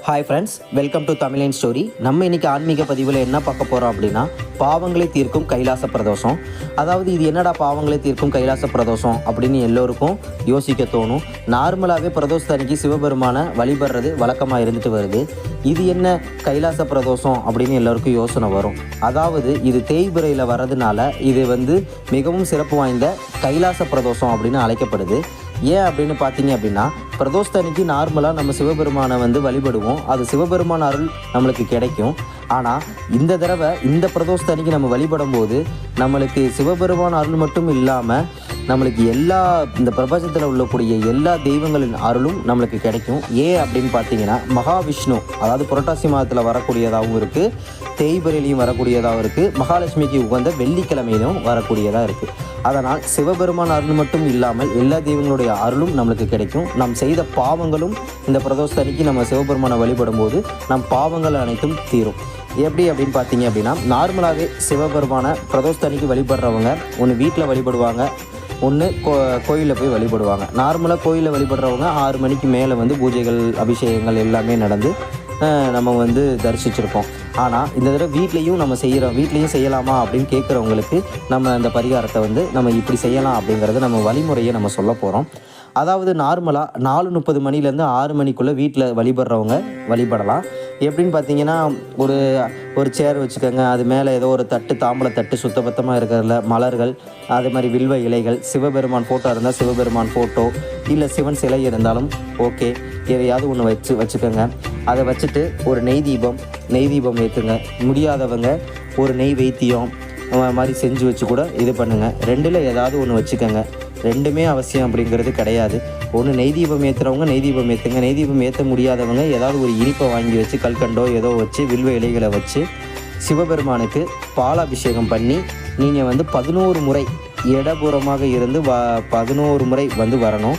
Hi friends, welcome to தமிழன் story. நம்ம இன்றைக்கி ஆன்மீக பதிவில் என்ன பார்க்க போகிறோம் அப்படின்னா, பாவங்களை தீர்க்கும் கைலாச பிரதோஷம். அதாவது இது என்னடா பாவங்களை தீர்க்கும் கைலாச பிரதோஷம் அப்படின்னு எல்லோருக்கும் யோசிக்க தோணும். நார்மலாகவே பிரதோஷத்தன்னைக்கு சிவபெருமானை வழிபடுறது வழக்கமாக இருந்துட்டு வருது. இது என்ன கைலாச பிரதோஷம் அப்படின்னு எல்லோருக்கும் யோசனை வரும். அதாவது இது தேய்பிறையில் வர்றதுனால இது மிகவும் சிறப்பு வாய்ந்த கைலாச பிரதோஷம் அப்படின்னு அழைக்கப்படுது. ஏன் அப்படின்னு பார்த்தீங்க அப்படின்னா, பிரதோஷத்தன்னைக்கு நார்மலாக நம்ம சிவபெருமானை வழிபடுவோம். அது சிவபெருமான அருள் நம்மளுக்கு கிடைக்கும். ஆனால் இந்த தடவை இந்த பிரதோஷத்தன்னைக்கு நம்ம வழிபடும் போது நம்மளுக்கு சிவபெருமான அருள் மட்டும் இல்லாமல் நம்மளுக்கு இந்த பிரபஞ்சத்தில் உள்ளக்கூடிய எல்லா தெய்வங்களின் அருளும் நம்மளுக்கு கிடைக்கும். ஏன் அப்படின்னு பார்த்தீங்கன்னா, மகாவிஷ்ணு அதாவது புரட்டாசி மாதத்தில் வரக்கூடியதாகவும் இருக்குது, தேய்பிறையிலையும் வரக்கூடியதாகவும் இருக்குது, மகாலட்சுமிக்கு உகந்த வெள்ளிக்கிழமையிலும் வரக்கூடியதாக இருக்குது. அதனால் சிவபெருமான் அருள் மட்டும் இல்லாமல் எல்லா தெய்வங்களுடைய அருளும் நம்மளுக்கு கிடைக்கும். நாம் செய்த பாவங்களும் இந்த பிரதோஷத்தன்னைக்கு நம்ம சிவபெருமானை வழிபடும் போது நம் பாவங்கள் அனைத்தும் தீரும். எப்படி அப்படின்னு பார்த்தீங்க அப்படின்னா, நார்மலாகவே சிவபெருமானை பிரதோஷத்தன்னைக்கு வழிபடுறவங்க ஒன்று வீட்டில் வழிபடுவாங்க, ஒன்று கோயிலில் போய் வழிபடுவாங்க. நார்மலாக கோயிலில் வழிபடுறவங்க 6 மணிக்கு மேலே பூஜைகள் அபிஷேகங்கள் எல்லாமே நடந்து நம்ம தரிசிச்சிருப்போம். ஆனால் இந்த தடவை வீட்லேயும் செய்யலாமா அப்படின்னு கேட்குறவங்களுக்கு நம்ம அந்த பரிகாரத்தை நம்ம இப்படி செய்யலாம் அப்படிங்கிறத நம்ம வழிமுறையை நம்ம சொல்ல போகிறோம். அதாவது நார்மலாக 4:30 மணிலேருந்து 6 மணிக்குள்ளே வீட்டில் வழிபடுறவங்க வழிபடலாம். எப்படின்னு பார்த்தீங்கன்னா, ஒரு சேர் வச்சுக்கோங்க, அது மேலே ஏதோ ஒரு தாம்பளை தட்டு சுத்தபத்தமாக இருக்கிறதுல மலர்கள், அதே மாதிரி வில்வ இலைகள், சிவபெருமான் ஃபோட்டோ இருந்தால் சிவபெருமான் ஃபோட்டோ, இல்லை சிவன் சிலை இருந்தாலும் ஓகே, எதையாவது ஒன்று வச்சுக்கோங்க. அதை வச்சுட்டு ஒரு நெய் தீபம் ஏற்றுங்க. முடியாதவங்க ஒரு நெய் வைத்தியம் மாதிரி செஞ்சு வச்சு கூட இது பண்ணுங்கள். 2ல் ஏதாவது ஒன்று வச்சுக்கோங்க. 2மே அவசியம் அப்படிங்கிறது கிடையாது. ஒன்று நெய் தீபம் ஏற்றுறவங்க நெய் தீபம் ஏற்றுங்க. நெய் தீபம் ஏற்ற முடியாதவங்க ஏதாவது ஒரு இனிப்பை வாங்கி வச்சு, கல்கண்டோ ஏதோ வச்சு, வில்வ இலைகளை வச்சு சிவபெருமானுக்கு பாலாபிஷேகம் பண்ணி நீங்கள் 11 முறை இடப்புறமாக இருந்து 11 முறை வரணும்.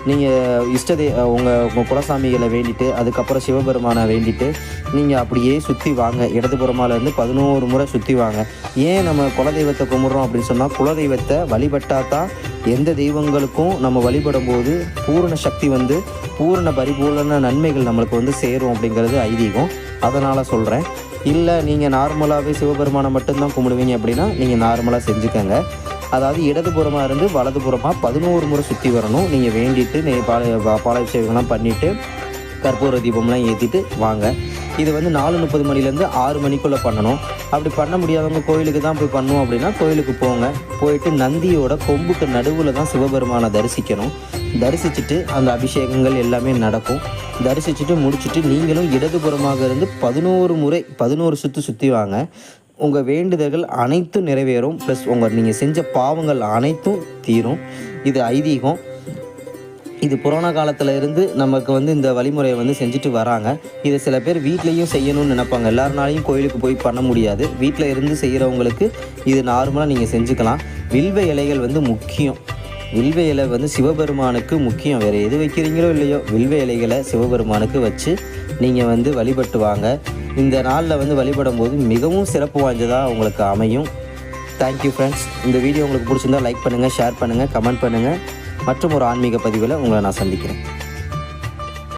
நீங்கள் உங்கள் குலசாமிகளை வேண்டிட்டு அதுக்கப்புறம் சிவபெருமானை வேண்டிட்டு நீங்கள் அப்படியே சுற்றி வாங்க. இடதுபுறமாலேருந்து 11 முறை சுற்றி வாங்க. ஏன் நம்ம குலதெய்வத்தை கும்பிட்றோம் அப்படின்னு சொன்னால், குலதெய்வத்தை வழிபட்டால் தான் எந்த தெய்வங்களுக்கும் நம்ம வழிபடும் போது பூரண சக்தி பூரண பரிபூரண நன்மைகள் நம்மளுக்கு சேரும் அப்படிங்கிறது ஐதீகம். அதனால் சொல்கிறேன். இல்லை நீங்கள் நார்மலாகவே சிவபெருமானை மட்டும்தான் கும்பிடுவீங்க அப்படின்னா நீங்கள் நார்மலாக செஞ்சுக்கோங்க. அதாவது இடதுபுறமாக இருந்து வலதுபுறமாக 11 முறை சுற்றி வரணும். நீங்கள் வேண்டிட்டு பாலாபிஷேகம்லாம் பண்ணிவிட்டு கற்பூர தீபம்லாம் ஏற்றிட்டு வாங்க. இது 4:30 மணிலேருந்து 6 மணிக்குள்ளே பண்ணணும். அப்படி பண்ண முடியாதவங்க கோயிலுக்கு தான் போய் பண்ணணும் அப்படின்னா கோயிலுக்கு போங்க. போயிட்டு நந்தியோட கொம்புக்கு நடுவில் தான் சிவபெருமானை தரிசிக்கணும். தரிசிச்சுட்டு அந்த அபிஷேகங்கள் எல்லாமே நடக்கும். தரிசிச்சுட்டு முடிச்சுட்டு நீங்களும் இடதுபுறமாக இருந்து 11 சுற்றி வாங்க. உங்கள் வேண்டுதல்கள் அனைத்தும் நிறைவேறும். ப்ளஸ் நீங்கள் செஞ்ச பாவங்கள் அனைத்தும் தீரும். இது ஐதீகம். இது புராண காலத்தில் இருந்து நமக்கு இந்த வழிமுறையை செஞ்சுட்டு வராங்க. இதை சில பேர் வீட்லேயும் செய்யணும்னு நினைப்பாங்க. எல்லாருனாலையும் கோயிலுக்கு போய் பண்ண முடியாது. வீட்டில் இருந்து செய்கிறவங்களுக்கு இது நார்மலாக நீங்கள் செஞ்சுக்கலாம். வில்வ இலைகள் முக்கியம். வில்வ இலை சிவபெருமானுக்கு முக்கியம். வேறு எது வைக்கிறீங்களோ இல்லையோ, வில்வ இலைகளை சிவபெருமானுக்கு வச்சு நீங்கள் வழிபட்டு வாங்க. இந்த நாளில் வழிபடும் போது மிகவும் சிறப்பு வாய்ந்ததாக உங்களுக்கு அமையும். Thank you friends. இந்த வீடியோ உங்களுக்கு பிடிச்சிருந்தால் லைக் பண்ணுங்கள், ஷேர் பண்ணுங்கள், கமெண்ட் பண்ணுங்கள். மற்றும் ஒரு ஆன்மீக பதிவில் உங்களை நான் சந்திக்கிறேன்.